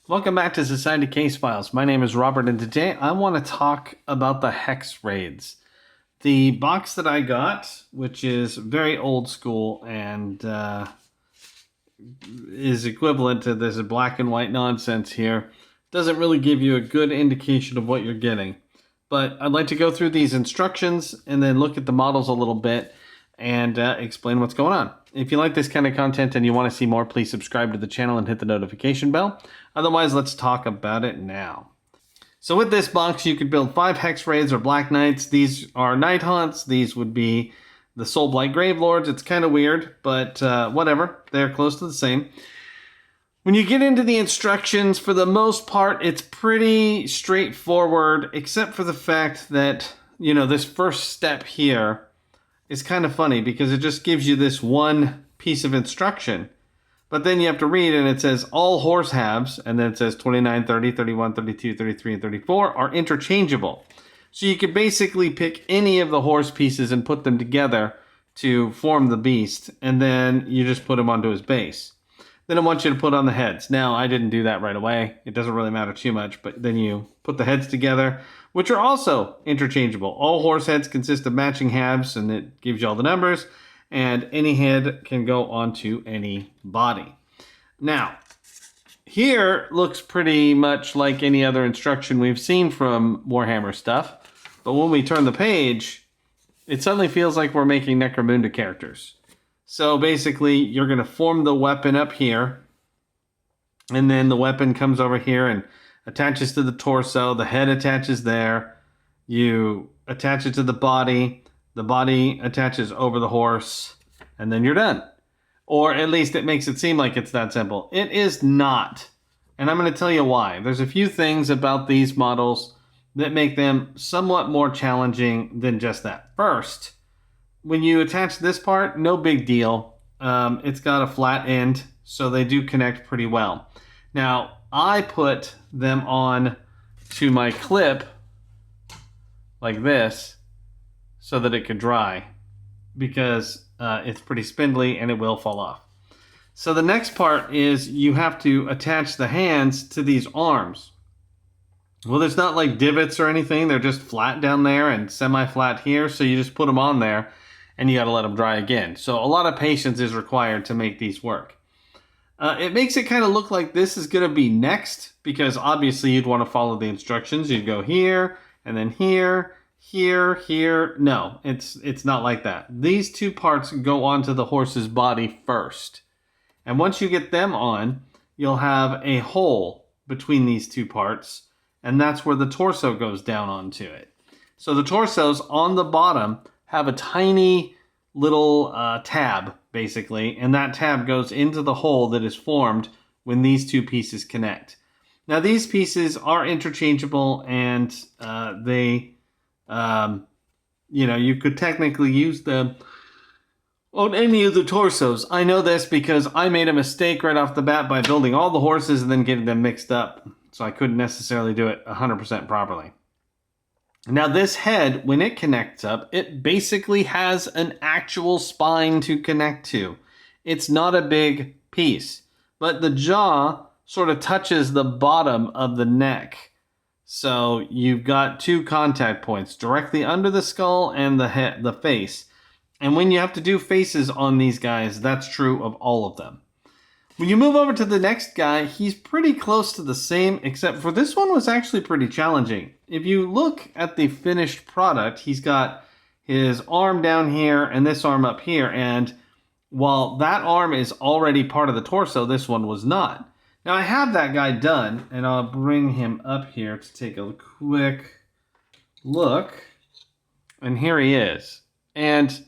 Welcome back to Society Case Files. My name is Robert, and today I want to talk about the Hexwraiths. The box that I got, which is very old school and is equivalent to this black and white nonsense here, doesn't really give you a good indication of what you're getting. But I'd like to go through these instructions and then look at the models a little bit and explain what's going on. If you like this kind of content and you want to see more, please subscribe to the channel and hit the notification bell. Otherwise, let's talk about it now. So with this box, you could build 5 Hexwraiths or Black Knights. These are Nighthaunts. These would be the Soulblight Gravelords. It's kind of weird, but whatever. They're close to the same. When you get into the instructions, for the most part, it's pretty straightforward, except for the fact that, this first step here is kind of funny because it just gives you this one piece of instruction. But then you have to read, and it says all horse halves, and then it says 29, 30, 31, 32, 33, and 34 are interchangeable. So you could basically pick any of the horse pieces and put them together to form the beast, and then you just put him onto his base. Then I want you to put on the heads. Now, I didn't do that right away. It doesn't really matter too much, but then you put the heads together, which are also interchangeable. All horse heads consist of matching halves, and it gives you all the numbers, and any head can go onto any body. Now, here looks pretty much like any other instruction we've seen from Warhammer stuff, but when we turn the page, it suddenly feels like we're making Necromunda characters. So basically, you're going to form the weapon up here, and then the weapon comes over here and attaches to the torso. The head attaches there. You attach it to the body attaches over the horse, and then you're done. Or at least it makes it seem like it's that simple. It is not, and I'm going to tell you why. There's a few things about these models that make them somewhat more challenging than just that. First, when you attach this part, no big deal. It's got a flat end, so they do connect pretty well. Now, I put them on to my clip like this so that it could dry because it's pretty spindly and it will fall off. So the next part is you have to attach the hands to these arms. Well, there's not like divots or anything. They're just flat down there and semi-flat here, so you just put them on there and you got to let them dry again. So a lot of patience is required to make these work. It makes it kind of look like this is going to be next because obviously you'd want to follow the instructions. You'd go here and then here, here, here. No, it's not like that. These two parts go onto the horse's body first. And once you get them on, you'll have a hole between these two parts, and that's where the torso goes down onto it. So the torsos on the bottom have a tiny little tab, basically, and that tab goes into the hole that is formed when these two pieces connect. Now, these pieces are interchangeable, and you could technically use them on any of the torsos. I know this because I made a mistake right off the bat by building all the horses and then getting them mixed up, so I couldn't necessarily do it 100% properly. Now this head, when it connects up, it basically has an actual spine to connect to. It's not a big piece, but the jaw sort of touches the bottom of the neck. So you've got two contact points directly under the skull and the face. And when you have to do faces on these guys, that's true of all of them. When you move over to the next guy, he's pretty close to the same, except for this one was actually pretty challenging. If you look at the finished product, he's got his arm down here and this arm up here, and while that arm is already part of the torso, this one was not. Now I have that guy done, and I'll bring him up here to take a quick look, and here he is. And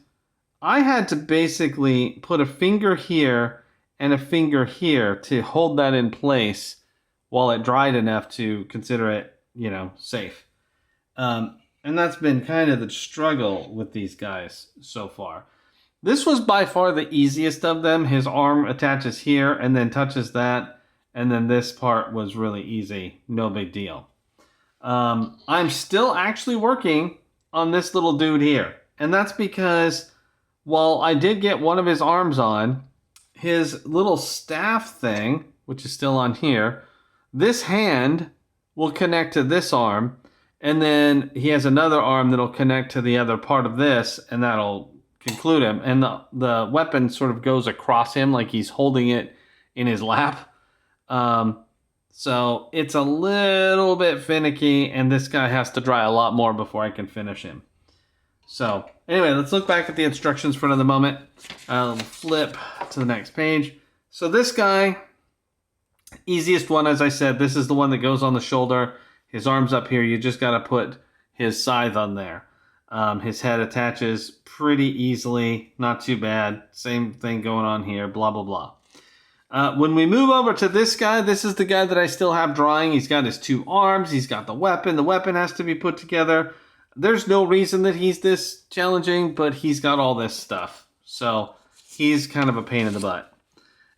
I had to basically put a finger here and a finger here to hold that in place while it dried enough to consider it, safe. And that's been kind of the struggle with these guys so far. This was by far the easiest of them. His arm attaches here and then touches that. And then this part was really easy. No big deal. I'm still actually working on this little dude here. And that's because while I did get one of his arms on, his little staff thing, which is still on here, This hand will connect to this arm, and then he has another arm that'll connect to the other part of this, and that'll conclude him. And the weapon sort of goes across him like he's holding it in his lap. So it's a little bit finicky, and this guy has to dry a lot more before I can finish him. So anyway, let's look back at the instructions for another moment. I'll flip to the next page. So this guy, easiest one, as I said, this is the one that goes on the shoulder. His arm's up here. You just got to put his scythe on there. His head attaches pretty easily. Not too bad. Same thing going on here. Blah, blah, blah. When we move over to this guy, this is the guy that I still have drawing. He's got his two arms. He's got the weapon. The weapon has to be put together. There's no reason that he's this challenging, but he's got all this stuff. So he's kind of a pain in the butt.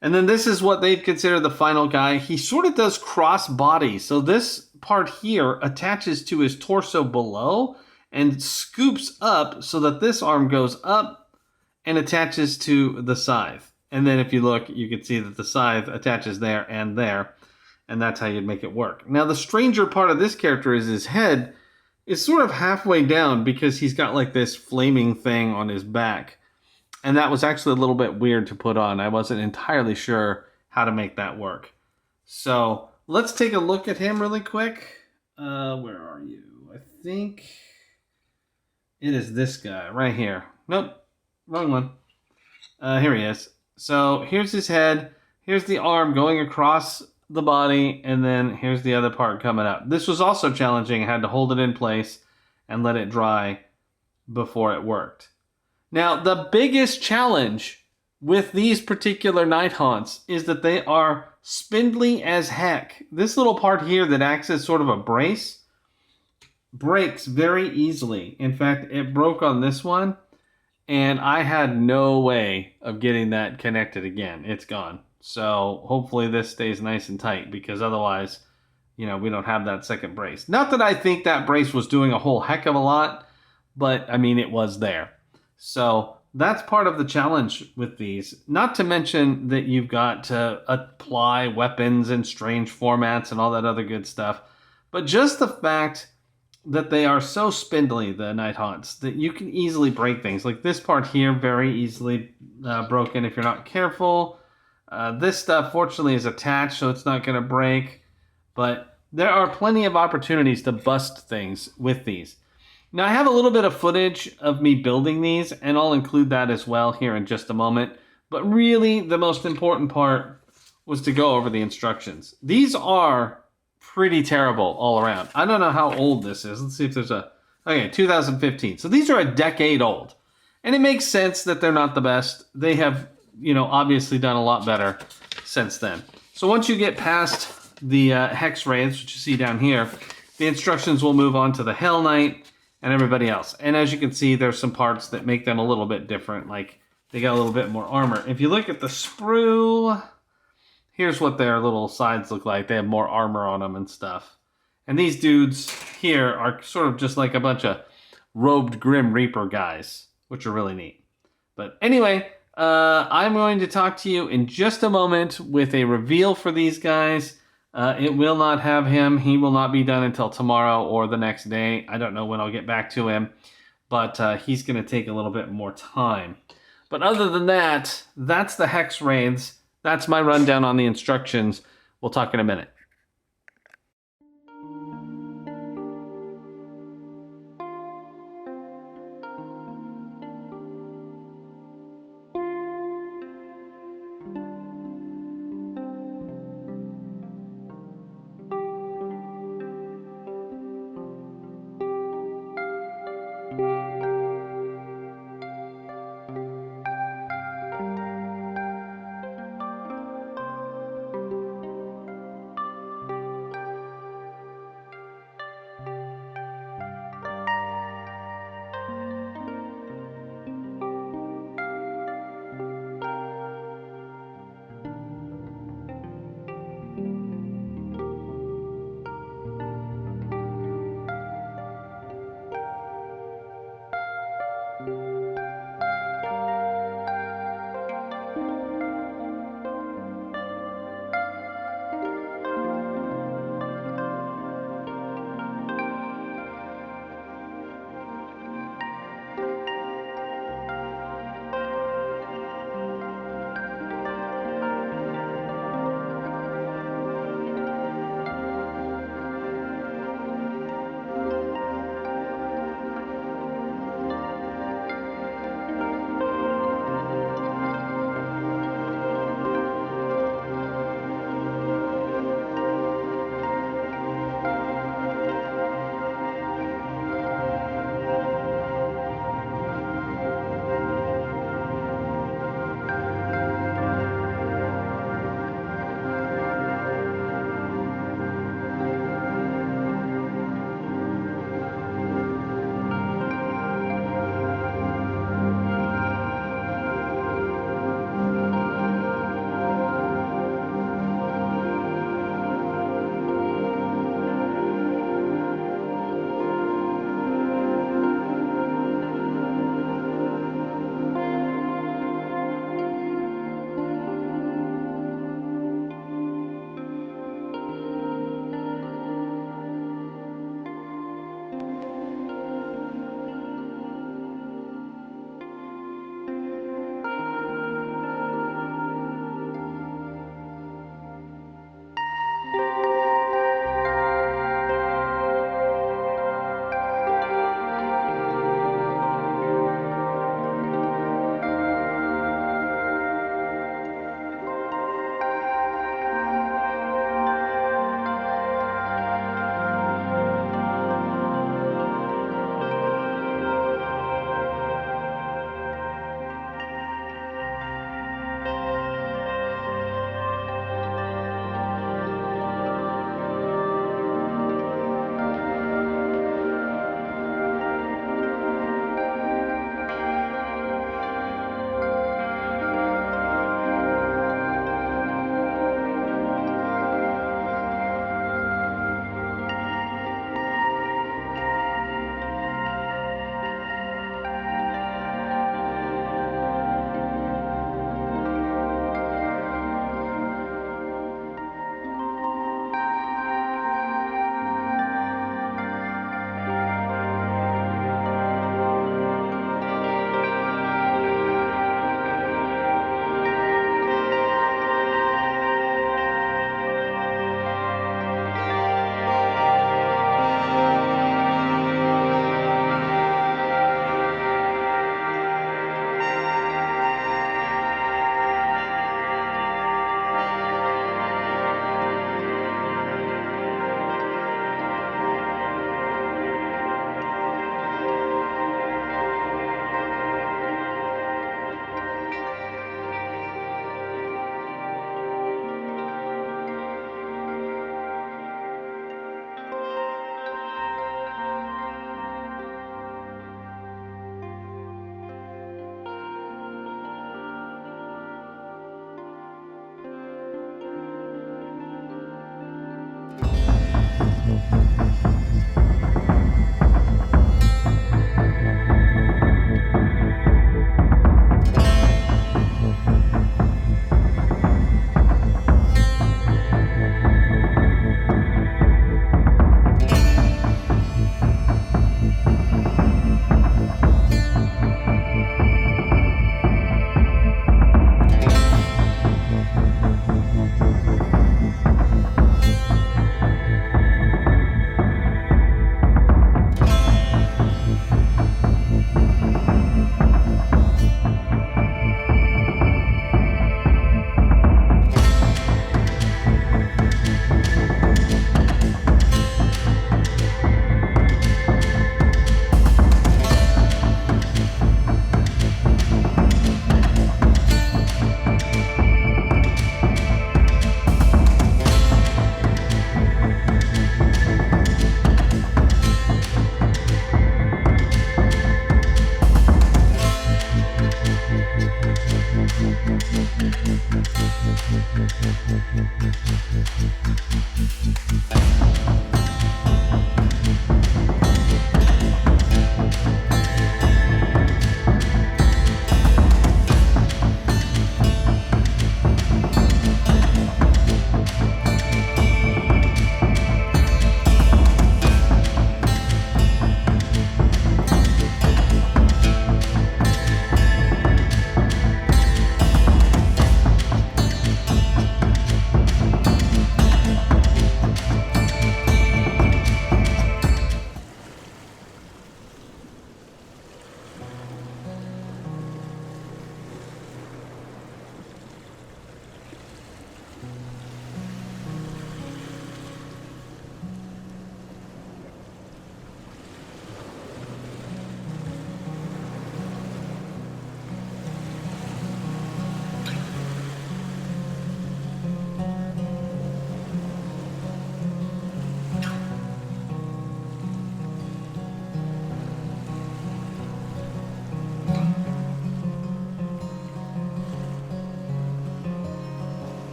And then this is what they'd consider the final guy. He sort of does cross body. So this part here attaches to his torso below and scoops up so that this arm goes up and attaches to the scythe. And then if you look, you can see that the scythe attaches there. And that's how you'd make it work. Now, the stranger part of this character is his head is sort of halfway down because he's got like this flaming thing on his back. And that was actually a little bit weird to put on. I wasn't entirely sure how to make that work. So let's take a look at him really quick. Where are you? I think it is this guy right here. Nope, wrong one. Here he is. So here's his head. Here's the arm going across the body, and then here's the other part coming up. This was also challenging. I had to hold it in place and let it dry before it worked. Now, the biggest challenge with these particular Nighthaunts is that they are spindly as heck. This little part here that acts as sort of a brace breaks very easily. In fact, it broke on this one, and I had no way of getting that connected again. It's gone. So hopefully this stays nice and tight, because otherwise, we don't have that second brace. Not that I think that brace was doing a whole heck of a lot, but I mean, it was there. So that's part of the challenge with these. Not to mention that you've got to apply weapons in strange formats and all that other good stuff. But just the fact that they are so spindly, the Nighthaunts, that you can easily break things. Like this part here, very easily broken if you're not careful. This stuff, fortunately, is attached, so it's not going to break. But there are plenty of opportunities to bust things with these. Now, I have a little bit of footage of me building these, and I'll include that as well here in just a moment. But really, the most important part was to go over the instructions. These are pretty terrible all around. I don't know how old this is. Let's see if there's a... Okay, 2015. So these are a decade old. And it makes sense that they're not the best. They have, obviously done a lot better since then. So once you get past the Hexwraiths, which you see down here, the instructions will move on to the Hell Knight and everybody else. And as you can see, there's some parts that make them a little bit different. Like, they got a little bit more armor. If you look at the sprue, here's what their little sides look like. They have more armor on them and stuff. And these dudes here are sort of just like a bunch of robed Grim Reaper guys, which are really neat. But anyway, I'm going to talk to you in just a moment with a reveal for these guys. It will not have him. He will not be done until tomorrow or the next day. I don't know when I'll get back to him, but he's going to take a little bit more time. But other than that, that's the Hexwraiths. That's my rundown on the instructions. We'll talk in a minute.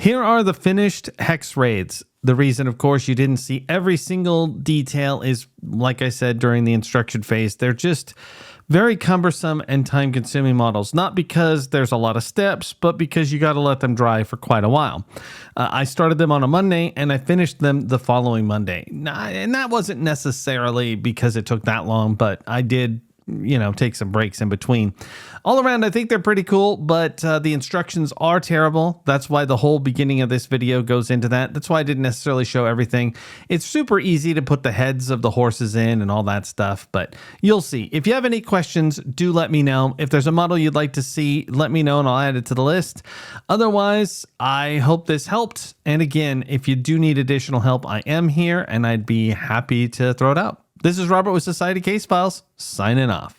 Here are the finished Hexwraiths. The reason, of course, you didn't see every single detail is, like I said, during the instruction phase. They're just very cumbersome and time-consuming models. Not because there's a lot of steps, but because you got to let them dry for quite a while. I started them on a Monday, and I finished them the following Monday. And that wasn't necessarily because it took that long, but I did, you know, take some breaks in between. All around, I think they're pretty cool, but the instructions are terrible. That's why the whole beginning of this video goes into that. That's why I didn't necessarily show everything. It's super easy to put the heads of the horses in and all that stuff, but you'll see. If you have any questions, do let me know. If there's a model you'd like to see, let me know and I'll add it to the list. Otherwise, I hope this helped. And again, if you do need additional help, I am here and I'd be happy to throw it out. This is Robert with Society Case Files, signing off.